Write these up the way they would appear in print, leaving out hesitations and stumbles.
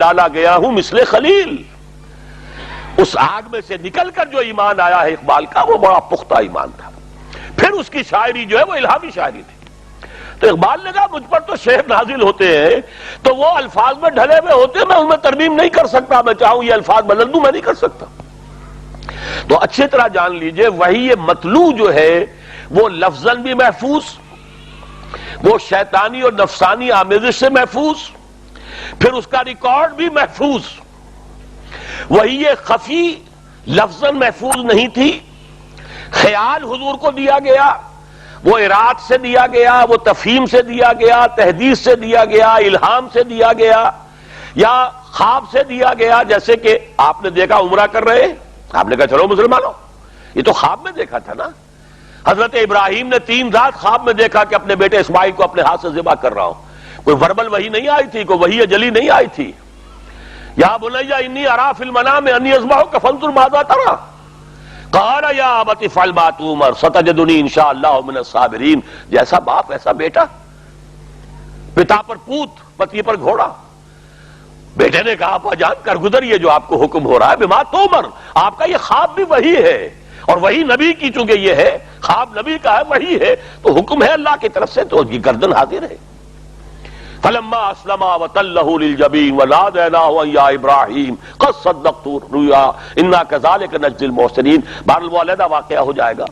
ڈالا گیا ہوں مثل خلیل. اس آگ میں سے نکل کر جو ایمان آیا ہے اقبال کا وہ بڑا پختہ ایمان تھا. پھر اس کی شاعری جو ہے وہ الہامی شاعری تھی. تو اقبال نے کہا مجھ پر تو شعر نازل ہوتے ہیں تو وہ الفاظ میں ڈھلے ہوئے ہوتے ہیں، میں ان میں ترمیم نہیں کر سکتا، میں چاہوں یہ الفاظ بدل دوں میں نہیں کر سکتا. تو اچھی طرح جان لیجئے وہی یہ مطلوع جو ہے وہ لفظاً بھی محفوظ، وہ شیطانی اور نفسانی آمیزش سے محفوظ، پھر اس کا ریکارڈ بھی محفوظ. وہی یہ خفی لفظاً محفوظ نہیں تھی، خیال حضور کو دیا گیا، وہ اراد سے دیا گیا، وہ تفہیم سے دیا گیا، تحدیث سے دیا گیا، الہام سے دیا گیا، یا خواب سے دیا گیا. جیسے کہ آپ نے دیکھا عمرہ کر رہے، آپ نے کہا چلو مسلمانوں، یہ تو خواب میں دیکھا تھا نا. حضرت ابراہیم نے 3 رات خواب میں دیکھا کہ اپنے بیٹے اسماعیل کو اپنے ہاتھ سے ذبح کر رہا ہوں. کوئی وربل وحی نہیں آئی تھی، کوئی وحی جلی نہیں آئی تھی. یا بنیا انی ارا فی المنام انی اذبحک فانظر ماذا تری قال یا ابت افعل ما تؤمر ستجدنی ان شاء اللہ من الصابرین. جیسا باپ ایسا بیٹا، پتا پر پوت پتی پر گھوڑا. بیٹے نے کہا ابا جان کر گزر یہ جو آپ کو حکم ہو رہا ہے بما تؤمر. آپ کا یہ خواب بھی وہی ہے، اور وہی نبی کی چونکہ یہ ہے، خواب نبی کا ہے وہی ہے، تو حکم ہے اللہ کی طرف سے، تو اس کی گردن حاضر ہے. فلما اسلما وتلہ للجبین ونادیناہ یا ابراہیم قد صدقت الرؤیا انا کذالک نجزی المحسنین. بہرحال وہ علیحدہ واقعہ ہو جائے گا.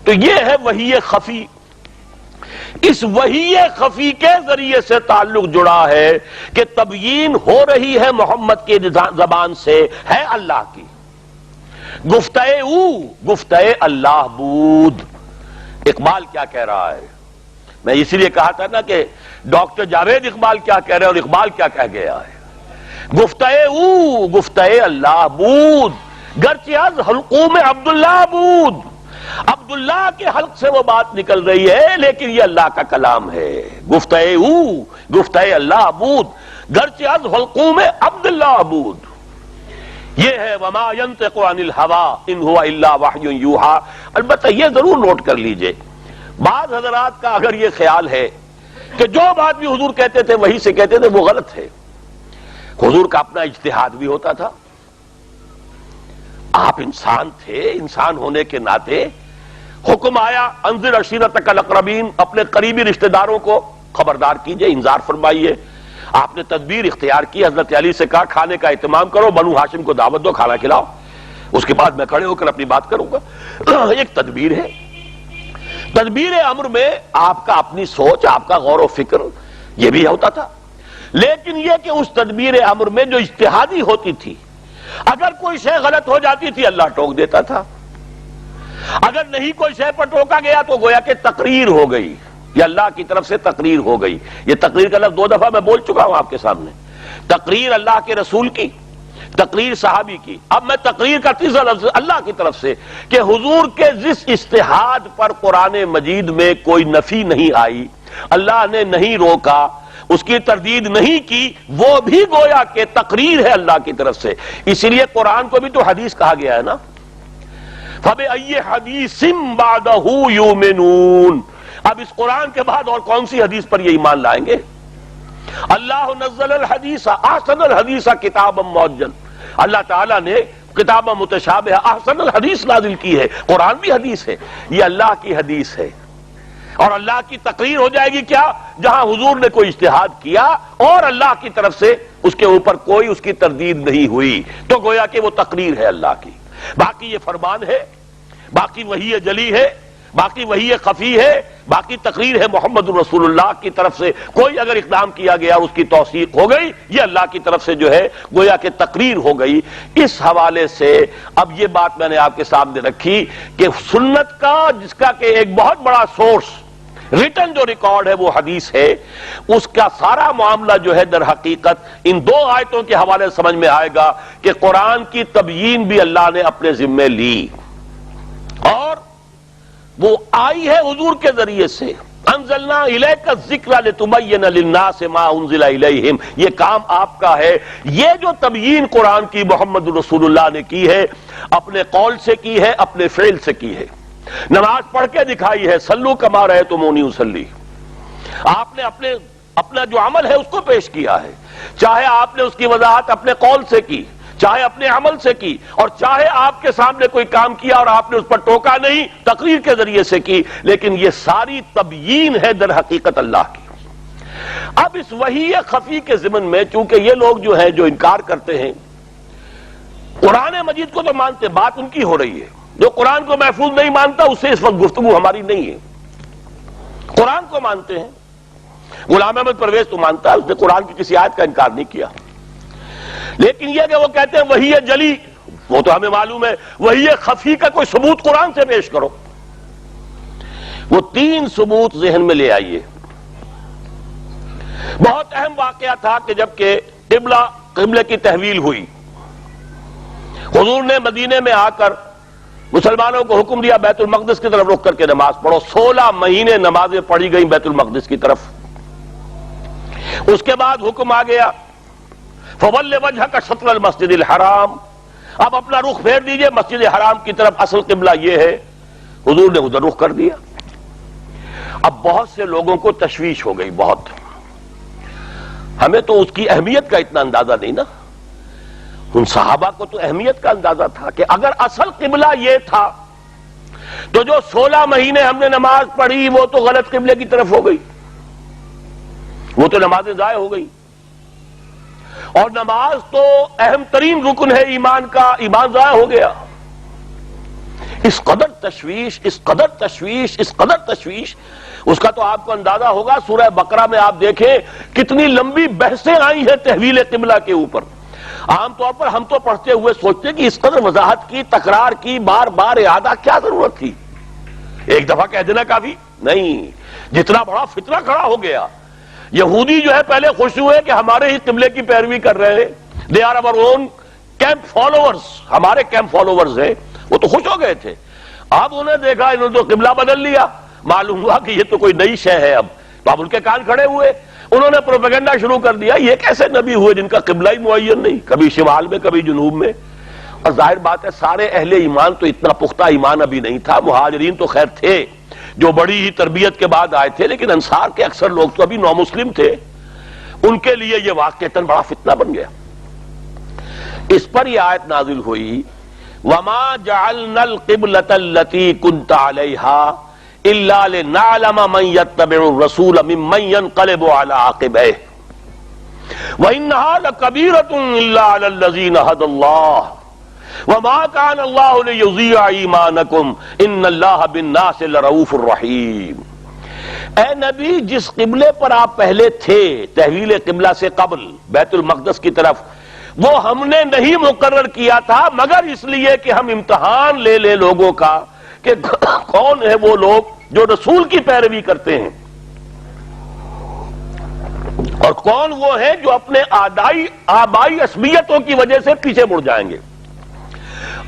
تو یہ ہے وحی خفی. اس وحی خفی کے ذریعے سے تعلق جڑا ہے کہ تبیین ہو رہی ہے محمد کی زبان سے، ہے اللہ کی. گفتہ او گفتہ اللہ بود. اقبال کیا کہہ رہا ہے؟ میں اسی لیے کہا تھا نا کہ ڈاکٹر جاوید اقبال کیا کہہ رہے ہیں اور اقبال کیا کہہ گیا ہے. گفتہ او گفتہ اللہ بود گرچہ از حلقوم عبداللہ بود. عبداللہ کے حلق سے وہ بات نکل رہی ہے لیکن یہ اللہ کا کلام ہے. گفتہ او گفتہ اللہ بود گرچہ از حلقوم عبداللہ بود. یہ ہے وما ينطق عن الهوى ان هو الا وحی یوحی. البتہ یہ ضرور نوٹ کر لیجئے، بعض حضرات کا اگر یہ خیال ہے کہ جو بات بھی حضور کہتے تھے وہی سے کہتے تھے، وہ غلط ہے. حضور کا اپنا اجتہاد بھی ہوتا تھا. آپ انسان تھے، انسان ہونے کے ناطے حکم آیا انذر عشیرتک الاقربین، اپنے قریبی رشتہ داروں کو خبردار کیجئے، انذار فرمائیے. آپ نے تدبیر اختیار کی، حضرت علی سے کہا کھانے کا اہتمام کرو، بنو ہاشم کو دعوت دو، کھانا کھلاؤ، اس کے بعد میں کھڑے ہو کر اپنی بات کروں گا. ایک تدبیر ہے. تدبیر امر میں آپ کا اپنی سوچ، آپ کا غور و فکر یہ بھی ہوتا تھا. لیکن یہ کہ اس تدبیر امر میں جو اجتہادی ہوتی تھی، اگر کوئی شے غلط ہو جاتی تھی اللہ ٹوک دیتا تھا. اگر نہیں کوئی شے پر ٹوکا گیا تو گویا کہ تقریر ہو گئی، یہ اللہ کی طرف سے تقریر ہو گئی. یہ تقریر کا لفظ 2 دفعہ میں بول چکا ہوں آپ کے سامنے. تقریر اللہ کے رسول کی، تقریر صحابی کی. اب میں تقریر کا تیسرا لفظ اللہ کی طرف سے کہ حضور کے جس اجتہاد پر قرآن مجید میں کوئی نفی نہیں آئی، اللہ نے نہیں روکا، اس کی تردید نہیں کی، وہ بھی گویا کہ تقریر ہے اللہ کی طرف سے. اسی لیے قرآن کو بھی تو حدیث کہا گیا ہے نا. فَبِأَيِّ حَدِيثٍ بَعْدَهُ يُؤْمِنُونَ. اب اس قرآن کے بعد اور کون سی حدیث پر یہ ایمان لائیں گے؟ اللہ نزل الحدیث احسن الحدیث کتابا موجل. اللہ تعالیٰ نے کتاب متشابہ احسن الحدیث نازل کی ہے. قرآن بھی حدیث ہے، یہ اللہ کی حدیث ہے. اور اللہ کی تقریر ہو جائے گی کیا؟ جہاں حضور نے کوئی اجتہاد کیا اور اللہ کی طرف سے اس کے اوپر کوئی اس کی تردید نہیں ہوئی، تو گویا کہ وہ تقریر ہے اللہ کی. باقی یہ فرمان ہے، باقی وحی جلی ہے، باقی وحی خفی ہے، باقی تقریر ہے محمد رسول اللہ کی طرف سے. کوئی اگر اقدام کیا گیا اس کی توثیق ہو گئی، یہ اللہ کی طرف سے جو ہے گویا کہ تقریر ہو گئی. اس حوالے سے اب یہ بات میں نے آپ کے سامنے رکھی کہ سنت کا جس کا کہ ایک بہت بڑا سورس ریٹن جو ریکارڈ ہے وہ حدیث ہے، اس کا سارا معاملہ جو ہے در حقیقت ان 2 آیتوں کے حوالے سے سمجھ میں آئے گا کہ قرآن کی تبیین بھی اللہ نے اپنے ذمے لی، اور وہ آئی ہے حضور کے ذریعے سے. انزلنا الیک الذکر لتبین للناس ما انزل الیہم. یہ کام آپ کا ہے. یہ جو تبیین قرآن کی محمد رسول اللہ نے کی ہے، اپنے قول سے کی ہے، اپنے فعل سے کی ہے. نماز پڑھ کے دکھائی ہے، صلو کما رأیتمونی اصلی. آپ نے اپنے اپنا جو عمل ہے اس کو پیش کیا ہے، چاہے آپ نے اس کی وضاحت اپنے قول سے کی، چاہے اپنے عمل سے کی، اور چاہے آپ کے سامنے کوئی کام کیا اور آپ نے اس پر ٹوکا نہیں، تقریر کے ذریعے سے کی، لیکن یہ ساری تبیین ہے در حقیقت اللہ کی۔ اب اس وحی خفی کے ضمن میں چونکہ یہ لوگ جو ہیں جو انکار کرتے ہیں، قرآن مجید کو تو مانتے، بات ان کی ہو رہی ہے، جو قرآن کو محفوظ نہیں مانتا اس سے اس وقت گفتگو ہماری نہیں ہے۔ قرآن کو مانتے ہیں، غلام احمد پرویز تو مانتا ہے، اس نے قرآن کی کسی آیت کا انکار نہیں کیا، لیکن یہ کہ وہ کہتے ہیں وحی جلی، وہ تو ہمیں معلوم ہے، وحی خفی کا کوئی ثبوت قرآن سے پیش کرو۔ وہ 3 ثبوت ذہن میں لے آئیے۔ بہت اہم واقعہ تھا کہ جب کہ قبلے کی تحویل ہوئی، حضور نے مدینے میں آ کر مسلمانوں کو حکم دیا بیت المقدس کی طرف رخ کر کے نماز پڑھو۔ 16 مہینے نمازیں پڑھی گئیں بیت المقدس کی طرف۔ اس کے بعد حکم آ گیا فَوَلِّ وَجْهَكَ شَطْرَ الْمَسْجِدِ الْحَرَامِ، اب اپنا رخ پھیر دیجئے مسجد حرام کی طرف، اصل قبلہ یہ ہے۔ حضور نے ادھر رخ کر دیا۔ اب بہت سے لوگوں کو تشویش ہو گئی، بہت، ہمیں تو اس کی اہمیت کا اتنا اندازہ نہیں نا، ان صحابہ کو تو اہمیت کا اندازہ تھا کہ اگر اصل قبلہ یہ تھا تو جو 16 مہینے ہم نے نماز پڑھی وہ تو غلط قبلے کی طرف ہو گئی، وہ تو نمازیں ضائع ہو گئی، اور نماز تو اہم ترین رکن ہے ایمان کا، ایمان ضائع ہو گیا۔ اس قدر تشویش، اس قدر تشویش، اس قدر تشویش، اس کا تو آپ کو اندازہ ہوگا سورہ بقرہ میں آپ دیکھیں کتنی لمبی بحثیں آئی ہیں تحویل قبلہ کے اوپر۔ عام طور پر ہم تو پڑھتے ہوئے سوچتے کہ اس قدر وضاحت کی، تکرار کی، بار بار اعادہ کیا ضرورت تھی؟ ایک دفعہ کہہ دینا کافی نہیں، جتنا بڑا فتنہ کھڑا ہو گیا۔ یہودی جو ہے پہلے خوش ہوئے کہ ہمارے ہی قبلے کی پیروی کر رہے ہیں، دے آر اور اون کیمپ فالوورز، ہمارے کیمپ فالوورز ہیں، وہ تو خوش ہو گئے تھے۔ اب انہیں دیکھا انہوں نے تو قبلہ بدل لیا، معلوم ہوا کہ یہ تو کوئی نئی شے ہے۔ اب ان کے کان کھڑے ہوئے، انہوں نے پروپیگنڈا شروع کر دیا، یہ کیسے نبی ہوئے جن کا قبلہ ہی معین نہیں، کبھی شمال میں کبھی جنوب میں۔ اور ظاہر بات ہے سارے اہل ایمان تو اتنا پختہ ایمان ابھی نہیں تھا، مہاجرین تو خیر تھے جو بڑی ہی تربیت کے بعد آئے تھے، لیکن انصار کے اکثر لوگ تو ابھی نو مسلم تھے، ان کے لیے یہ واقعتاً بڑا فتنہ بن گیا۔ اس پر یہ آیت نازل ہوئی وَمَا جَعَلْنَا الْقِبْلَةَ الَّتِي كُنْتَ عَلَيْهَا إِلَّا لِنَعْلَمَ مَنْ يَتَّبِعُ الرَّسُولَ مِمَّنْ يَنْقَلِبُ عَلَىٰ عَقِبَيْهِ وَإِنَّهَا لَكَبِيرَةٌ إِلَّا عَلَى الَّذِينَ هَدَى اللَّهُ وَمَا كَانَ اللَّهُ لِيُضِيعَ إِيمَانَكُمْ إِنَّ اللَّهَ بِالنَّاسِ لَرَءُوفٌ رَحِيمٌ۔ اے نبی، جس قبلے پر آپ پہلے تھے تحویل قبلہ سے قبل بیت المقدس کی طرف، وہ ہم نے نہیں مقرر کیا تھا مگر اس لیے کہ ہم امتحان لے لیں لوگوں کا کہ کون ہے وہ لوگ جو رسول کی پیروی کرتے ہیں اور کون وہ ہیں جو اپنے آبائی عصبیتوں کی وجہ سے پیچھے مڑ جائیں گے۔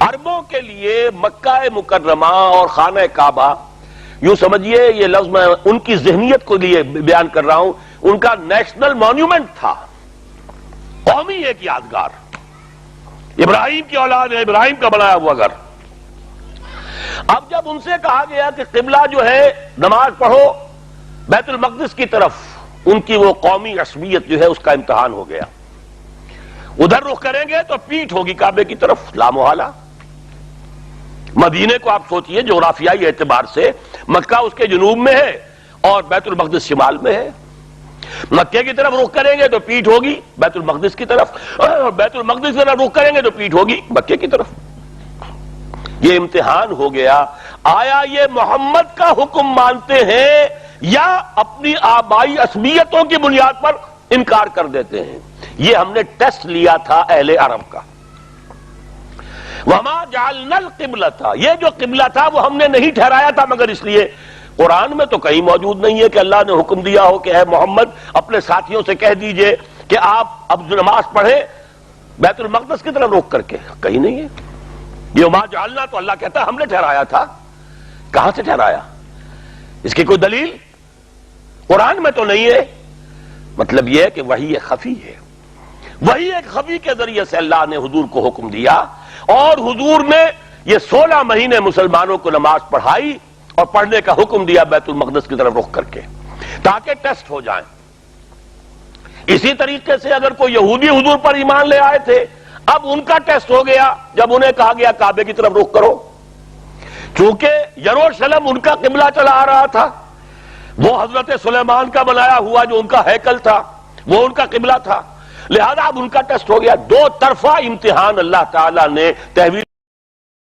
عربوں کے لیے مکہ مکرمہ اور خانہ کعبہ، یوں سمجھیے یہ لفظ میں ان کی ذہنیت کو لیے بیان کر رہا ہوں، ان کا نیشنل مانیومنٹ تھا، قومی ایک یادگار، ابراہیم کی اولاد ہے، ابراہیم کا بنایا ہوا گھر۔ اب جب ان سے کہا گیا کہ قبلہ جو ہے نماز پڑھو بیت المقدس کی طرف، ان کی وہ قومی عصبیت جو ہے اس کا امتحان ہو گیا۔ ادھر رخ کریں گے تو پیٹھ ہوگی کعبے کی طرف، لا محالہ۔ مدینے کو آپ سوچئے جغرافیائی اعتبار سے مکہ اس کے جنوب میں ہے اور بیت المقدس شمال میں ہے، مکے کی طرف رخ کریں گے تو پیٹھ ہوگی بیت المقدس کی طرف، اور بیت المقدس کی طرف رخ کریں گے تو پیٹھ ہوگی مکے کی طرف۔ یہ امتحان ہو گیا، آیا یہ محمد کا حکم مانتے ہیں یا اپنی آبائی عصبیتوں کی بنیاد پر انکار کر دیتے ہیں؟ یہ ہم نے ٹیسٹ لیا تھا اہل عرب کا۔ وَمَا جَعَلْنَا الْقِبْلَةَ، یہ جو قبلہ تھا وہ ہم نے نہیں ٹھہرایا تھا مگر اس لیے، قرآن میں تو کہیں موجود نہیں ہے کہ اللہ نے حکم دیا ہو کہ اے محمد اپنے ساتھیوں سے کہہ دیجئے کہ آپ اب نماز پڑھیں بیت المقدس کی طرف رخ کر کے، کہیں نہیں ہے۔ یہ وما جعلنا تو اللہ کہتا ہے ہم نے ٹھہرایا تھا، کہاں سے ٹھہرایا؟ اس کی کوئی دلیل قرآن میں تو نہیں ہے۔ مطلب یہ ہے کہ وحی خفی ہے، وحی ایک خفی کے ذریعے سے اللہ نے حضور کو حکم دیا اور حضور نے یہ 16 مہینے مسلمانوں کو نماز پڑھائی اور پڑھنے کا حکم دیا بیت المقدس کی طرف رخ کر کے، تاکہ ٹیسٹ ہو جائیں۔ اسی طریقے سے اگر کوئی یہودی حضور پر ایمان لے آئے تھے، اب ان کا ٹیسٹ ہو گیا جب انہیں کہا گیا کعبے کی طرف رخ کرو، چونکہ یروشلم ان کا قبلہ چلا آ رہا تھا، وہ حضرت سلیمان کا بنایا ہوا جو ان کا ہیکل تھا وہ ان کا قبلہ تھا، لہذا اب ان کا ٹیسٹ ہو گیا۔ دو طرفہ امتحان اللہ تعالیٰ نے تحویل